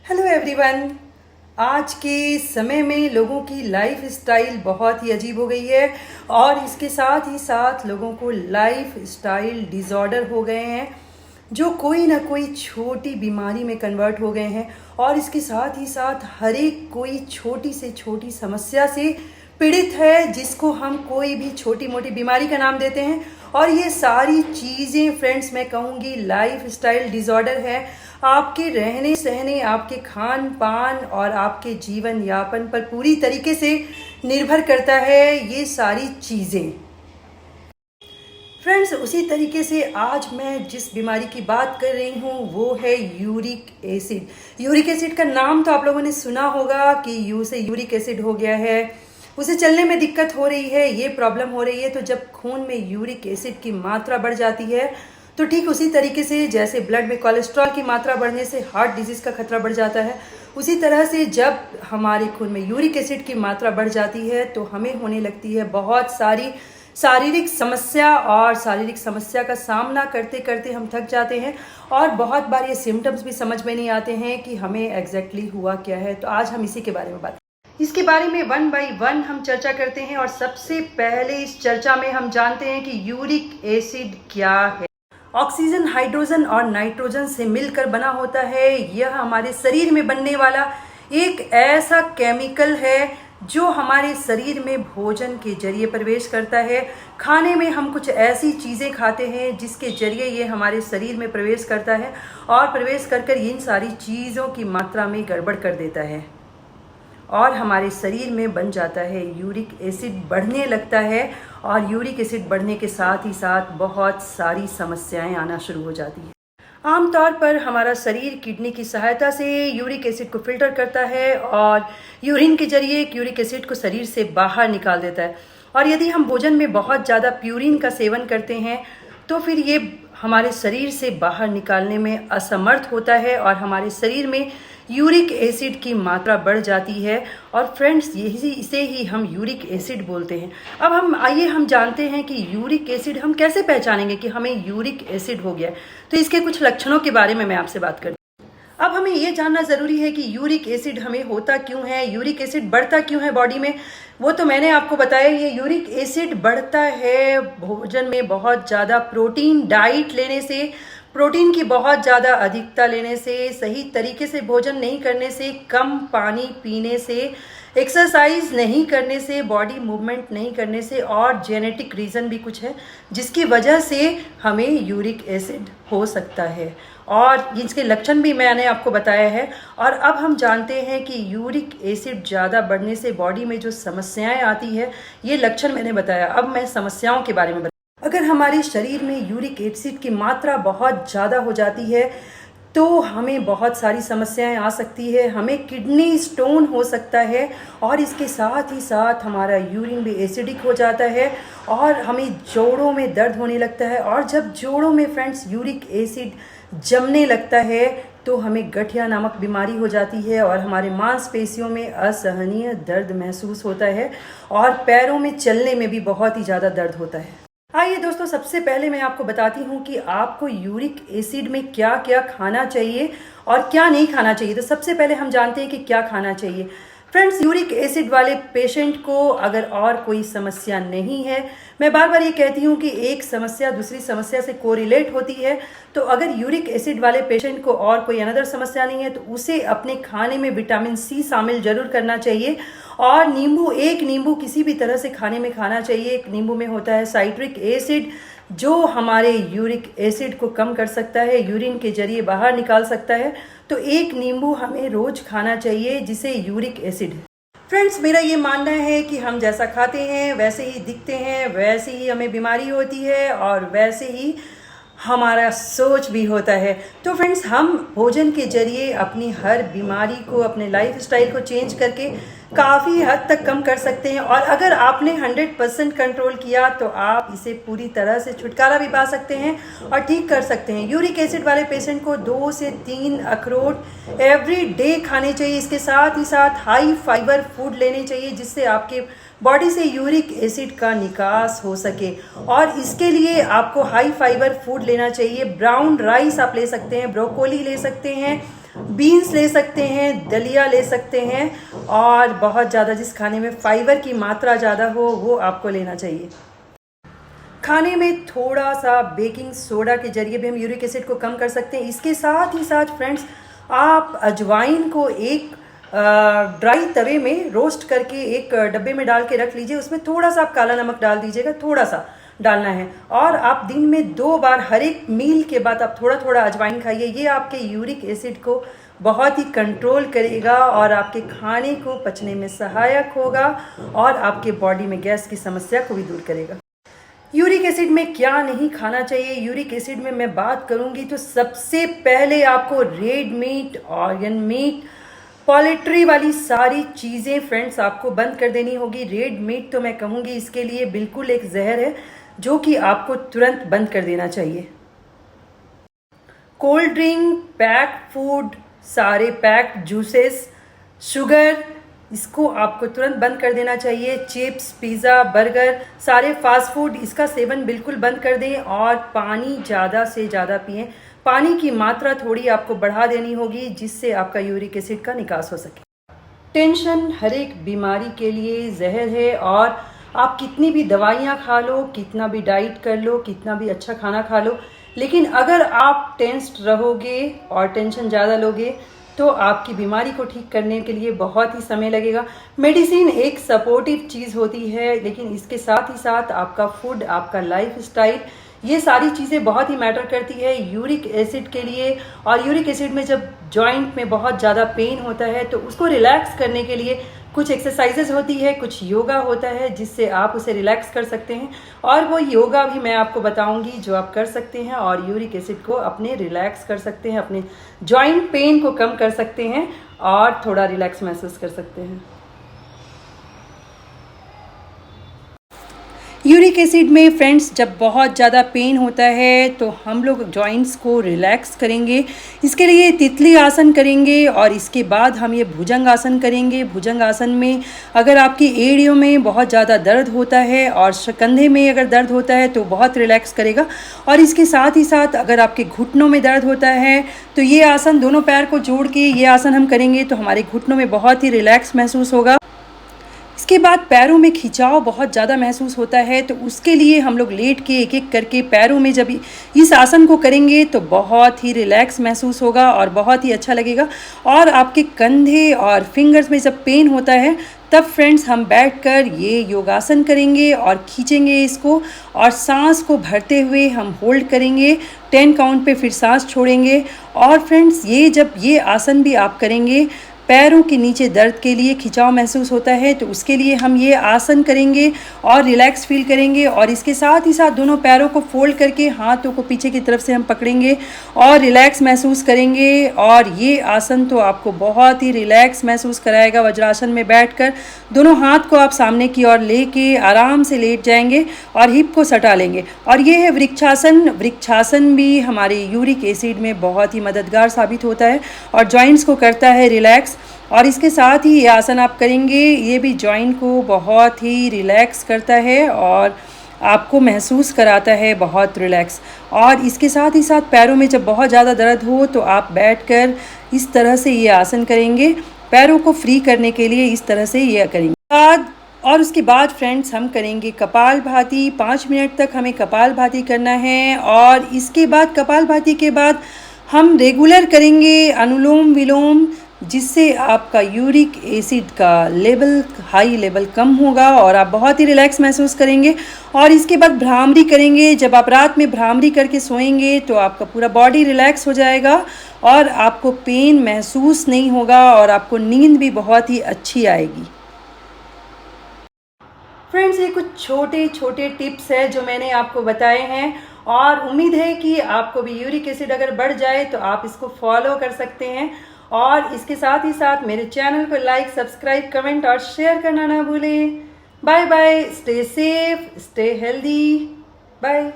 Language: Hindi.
Hello everyone. आज के समय में लोगों की लाइफ स्टाइल बहुत ही अजीब हो गई है और इसके साथ ही साथ लोगों को लाइफ स्टाइल डिसऑर्डर हो गए हैं जो कोई ना कोई छोटी बीमारी में कन्वर्ट हो गए हैं और इसके साथ ही साथ हर एक कोई छोटी से छोटी समस्या से पीड़ित है जिसको हम कोई भी छोटी मोटी बीमारी का नाम देते हैं। और ये सारी चीज़ें फ्रेंड्स मैं कहूँगी लाइफ स्टाइल डिसऑर्डर है। आपके रहने सहने, आपके खान पान और आपके जीवन यापन पर पूरी तरीके से निर्भर करता है ये सारी चीज़ें। फ्रेंड्स उसी तरीके से आज मैं जिस बीमारी की बात कर रही हूँ वो है यूरिक एसिड। यूरिक एसिड का नाम तो आप लोगों ने सुना होगा कि यू से यूरिक एसिड हो गया है, उसे चलने में दिक्कत हो रही है, ये प्रॉब्लम हो रही है। तो जब खून में यूरिक एसिड की मात्रा बढ़ जाती है तो ठीक उसी तरीके से जैसे ब्लड में कोलेस्ट्रॉल की मात्रा बढ़ने से हार्ट डिजीज़ का खतरा बढ़ जाता है, उसी तरह से जब हमारे खून में यूरिक एसिड की मात्रा बढ़ जाती है तो हमें होने लगती है बहुत सारी शारीरिक समस्या और शारीरिक समस्या का सामना करते करते हम थक जाते हैं और बहुत बार ये सिम्टम्स भी समझ में नहीं आते हैं कि हमें एग्जैक्टली हुआ क्या है। तो आज हम इसी के बारे में बात इसके बारे में वन बाय वन हम चर्चा करते हैं। और सबसे पहले इस चर्चा में हम जानते हैं कि यूरिक एसिड क्या है। ऑक्सीजन, हाइड्रोजन और नाइट्रोजन से मिलकर बना होता है। यह हमारे शरीर में बनने वाला एक ऐसा केमिकल है जो हमारे शरीर में भोजन के जरिए प्रवेश करता है। खाने में हम कुछ ऐसी चीज़ें खाते हैं जिसके जरिए ये हमारे शरीर में प्रवेश करता है और प्रवेश कर इन सारी चीज़ों की मात्रा में गड़बड़ कर देता है और हमारे शरीर में बन जाता है। यूरिक एसिड बढ़ने लगता है और यूरिक एसिड बढ़ने के साथ ही साथ बहुत सारी समस्याएं आना शुरू हो जाती हैं। आमतौर पर हमारा शरीर किडनी की सहायता से यूरिक एसिड को फिल्टर करता है और यूरिन के जरिए यूरिक एसिड को शरीर से बाहर निकाल देता है। और यदि हम भोजन में बहुत ज़्यादा प्यूरिन का सेवन करते हैं तो फिर ये हमारे शरीर से बाहर निकालने में असमर्थ होता है और हमारे शरीर में यूरिक एसिड की मात्रा बढ़ जाती है। और फ्रेंड्स इसे ही हम यूरिक एसिड बोलते हैं। अब हम जानते हैं कि यूरिक एसिड हम कैसे पहचानेंगे कि हमें यूरिक एसिड हो गया है। तो इसके कुछ लक्षणों के बारे में मैं आपसे बात करती हूँ। अब हमें ये जानना ज़रूरी है कि यूरिक एसिड हमें होता क्यों है, यूरिक एसिड बढ़ता क्यों है बॉडी में। वो तो मैंने आपको बताया। ये यूरिक एसिड बढ़ता है भोजन में बहुत ज़्यादा प्रोटीन डाइट लेने से, प्रोटीन की बहुत ज़्यादा अधिकता लेने से, सही तरीके से भोजन नहीं करने से, कम पानी पीने से, एक्सरसाइज नहीं करने से, बॉडी मूवमेंट नहीं करने से और जेनेटिक रीज़न भी कुछ है जिसकी वजह से हमें यूरिक एसिड हो सकता है। और इसके लक्षण भी मैंने आपको बताया है। और अब हम जानते हैं कि यूरिक एसिड ज़्यादा बढ़ने से बॉडी में जो समस्याएं आती है, ये लक्षण मैंने बताया। अब मैं समस्याओं के बारे में अगर हमारे शरीर में यूरिक एसिड की मात्रा बहुत ज़्यादा हो जाती है तो हमें बहुत सारी समस्याएं आ सकती है। हमें किडनी स्टोन हो सकता है और इसके साथ ही साथ हमारा यूरिन भी एसिडिक हो जाता है और हमें जोड़ों में दर्द होने लगता है। और जब जोड़ों में फ्रेंड्स यूरिक एसिड जमने लगता है तो हमें गठिया नामक बीमारी हो जाती है और हमारे मांसपेशियों में असहनीय दर्द महसूस होता है और पैरों में चलने में भी बहुत ही ज़्यादा दर्द होता है। आइए दोस्तों, सबसे पहले मैं आपको बताती हूँ कि आपको यूरिक एसिड में क्या क्या खाना चाहिए और क्या नहीं खाना चाहिए। तो सबसे पहले हम जानते हैं कि क्या खाना चाहिए। फ्रेंड्स, यूरिक एसिड वाले पेशेंट को अगर और कोई समस्या नहीं है, मैं बार बार ये कहती हूँ कि एक समस्या दूसरी समस्या से कोरिलेट होती है। तो अगर यूरिक एसिड वाले पेशेंट को और कोई अनदर समस्या नहीं है तो उसे अपने खाने में विटामिन सी शामिल जरूर करना चाहिए। और एक नींबू किसी भी तरह से खाने में खाना चाहिए। एक नींबू में होता है साइट्रिक एसिड जो हमारे यूरिक एसिड को कम कर सकता है, यूरिन के जरिए बाहर निकाल सकता है। तो एक नींबू हमें रोज खाना चाहिए जिसे यूरिक एसिड है। फ्रेंड्स, मेरा ये मानना है कि हम जैसा खाते हैं वैसे ही दिखते हैं, वैसे ही हमें बीमारी होती है और वैसे ही हमारा सोच भी होता है। तो फ्रेंड्स, हम भोजन के जरिए अपनी हर बीमारी को, अपने लाइफ स्टाइल को चेंज करके काफ़ी हद तक कम कर सकते हैं। और अगर आपने 100% कंट्रोल किया तो आप इसे पूरी तरह से छुटकारा भी पा सकते हैं और ठीक कर सकते हैं। यूरिक एसिड वाले पेशेंट को 2 से 3 अखरोट एवरी डे खाने चाहिए। इसके साथ ही साथ हाई फाइबर फूड लेने चाहिए जिससे आपके बॉडी से यूरिक एसिड का निकास हो सके। और इसके लिए आपको हाई फाइबर फूड लेना चाहिए। ब्राउन राइस आप ले सकते हैं, ब्रोकोली ले सकते हैं, बीन्स ले सकते हैं, दलिया ले सकते हैं, और बहुत ज़्यादा जिस खाने में फाइबर की मात्रा ज़्यादा हो वो आपको लेना चाहिए। खाने में थोड़ा सा बेकिंग सोडा के जरिए भी हम यूरिक एसिड को कम कर सकते हैं। इसके साथ ही साथ फ्रेंड्स, आप अजवाइन को एक ड्राई तवे में रोस्ट करके एक डब्बे में डाल के रख लीजिए। उसमें थोड़ा सा आप काला नमक डाल दीजिएगा, थोड़ा सा डालना है, और आप दिन में 2 बार हर एक मील के बाद आप थोड़ा थोड़ा अजवाइन खाइए। ये आपके यूरिक एसिड को बहुत ही कंट्रोल करेगा और आपके खाने को पचने में सहायक होगा और आपके बॉडी में गैस की समस्या को भी दूर करेगा। यूरिक एसिड में क्या नहीं खाना चाहिए, यूरिक एसिड में मैं बात करूंगी तो सबसे पहले आपको red meat, organ meet, poultry वाली सारी चीज़ें फ्रेंड्स आपको बंद कर देनी होगी। रेड मीट तो मैं कहूँगी इसके लिए बिल्कुल एक जहर है, जो कि आपको तुरंत बंद कर देना चाहिए। कोल्ड ड्रिंक, पैक्ड फूड, सारे पैक्ड जूसेस, शुगर, इसको आपको तुरंत बंद कर देना चाहिए। चिप्स, पिज़्ज़ा, बर्गर, सारे फास्ट फूड, इसका सेवन बिल्कुल बंद कर दें और पानी ज़्यादा से ज़्यादा पिएं। पानी की मात्रा थोड़ी आपको बढ़ा देनी होगी, जिससे आपका यूरिक एसिड का निकास हो सके। टेंशन हर एक बीमारी के लिए जहर है, और आप कितनी भी दवाइयाँ खा लो, कितना भी डाइट कर लो, कितना भी अच्छा खाना खा लो, लेकिन अगर आप टेंस्ड रहोगे और टेंशन ज़्यादा लोगे तो आपकी बीमारी को ठीक करने के लिए बहुत ही समय लगेगा। मेडिसिन एक सपोर्टिव चीज़ होती है, लेकिन इसके साथ ही साथ आपका फूड, आपका लाइफ स्टाइल, ये सारी चीज़ें बहुत ही मैटर करती है यूरिक एसिड के लिए। और यूरिक एसिड में जब जॉइंट में बहुत ज़्यादा पेन होता है तो उसको रिलैक्स करने के लिए कुछ एक्सरसाइजेज होती है, कुछ योगा होता है, जिससे आप उसे रिलैक्स कर सकते हैं। और वो योगा भी मैं आपको बताऊंगी जो आप कर सकते हैं और यूरिक एसिड को अपने रिलैक्स कर सकते हैं, अपने जॉइंट पेन को कम कर सकते हैं और थोड़ा रिलैक्स महसूस कर सकते हैं। यूरिक एसिड में फ्रेंड्स जब बहुत ज़्यादा पेन होता है तो हम लोग जॉइंट्स को रिलैक्स करेंगे। इसके लिए तितली आसन करेंगे और इसके बाद हम ये भुजंग आसन करेंगे। भुजंग आसन में अगर आपकी एड़ियों में बहुत ज़्यादा दर्द होता है और कंधे में अगर दर्द होता है तो बहुत रिलैक्स करेगा। और इसके साथ ही साथ अगर आपके घुटनों में दर्द होता है तो ये आसन, दोनों पैर को जोड़ के ये आसन हम करेंगे तो हमारे घुटनों में बहुत ही रिलैक्स महसूस होगा। इसके बाद पैरों में खिंचाव बहुत ज़्यादा महसूस होता है तो उसके लिए हम लोग लेट के एक एक करके पैरों में जब इस आसन को करेंगे तो बहुत ही रिलैक्स महसूस होगा और बहुत ही अच्छा लगेगा। और आपके कंधे और फिंगर्स में जब पेन होता है तब फ्रेंड्स हम बैठकर ये योगासन करेंगे और खींचेंगे इसको, और सांस को भरते हुए हम होल्ड करेंगे 10 काउंट पे, फिर सांस छोड़ेंगे। और फ्रेंड्स ये जब ये आसन भी आप करेंगे, पैरों के नीचे दर्द के लिए खिंचाव महसूस होता है तो उसके लिए हम ये आसन करेंगे और रिलैक्स फील करेंगे। और इसके साथ ही साथ दोनों पैरों को फोल्ड करके हाथों को पीछे की तरफ से हम पकड़ेंगे और रिलैक्स महसूस करेंगे। और ये आसन तो आपको बहुत ही रिलैक्स महसूस कराएगा। वज्रासन में बैठकर दोनों हाथ को आप सामने की ओर लेके आराम से लेट जाएंगे और हिप को सटा लेंगे। और ये है वृक्षासन। वृक्षासन भी हमारे यूरिक एसिड में बहुत ही मददगार साबित होता है और जॉइंट्स को करता है रिलैक्स। और इसके साथ ही ये आसन आप करेंगे, ये भी जॉइंट को बहुत ही रिलैक्स करता है और आपको महसूस कराता है बहुत रिलैक्स। और इसके साथ ही साथ पैरों में जब बहुत ज़्यादा दर्द हो तो आप बैठकर इस तरह से ये आसन करेंगे, पैरों को फ्री करने के लिए इस तरह से ये करेंगे। और उसके बाद फ्रेंड्स हम करेंगे कपालभाति। 5 मिनट तक हमें कपालभाति करना है। और इसके बाद कपालभाति के बाद हम रेगुलर करेंगे अनुलोम विलोम, जिससे आपका यूरिक एसिड का लेवल, हाई लेवल कम होगा और आप बहुत ही रिलैक्स महसूस करेंगे। और इसके बाद भ्रामरी करेंगे। जब आप रात में भ्रामरी करके सोएंगे तो आपका पूरा बॉडी रिलैक्स हो जाएगा और आपको पेन महसूस नहीं होगा और आपको नींद भी बहुत ही अच्छी आएगी। फ्रेंड्स ये कुछ छोटे छोटे टिप्स है जो मैंने आपको बताए हैं और उम्मीद है कि आपको भी यूरिक एसिड अगर बढ़ जाए तो आप इसको फॉलो कर सकते हैं। और इसके साथ ही साथ मेरे चैनल को लाइक, सब्सक्राइब, कमेंट और शेयर करना ना भूलें। Bye bye, stay safe, stay healthy, bye.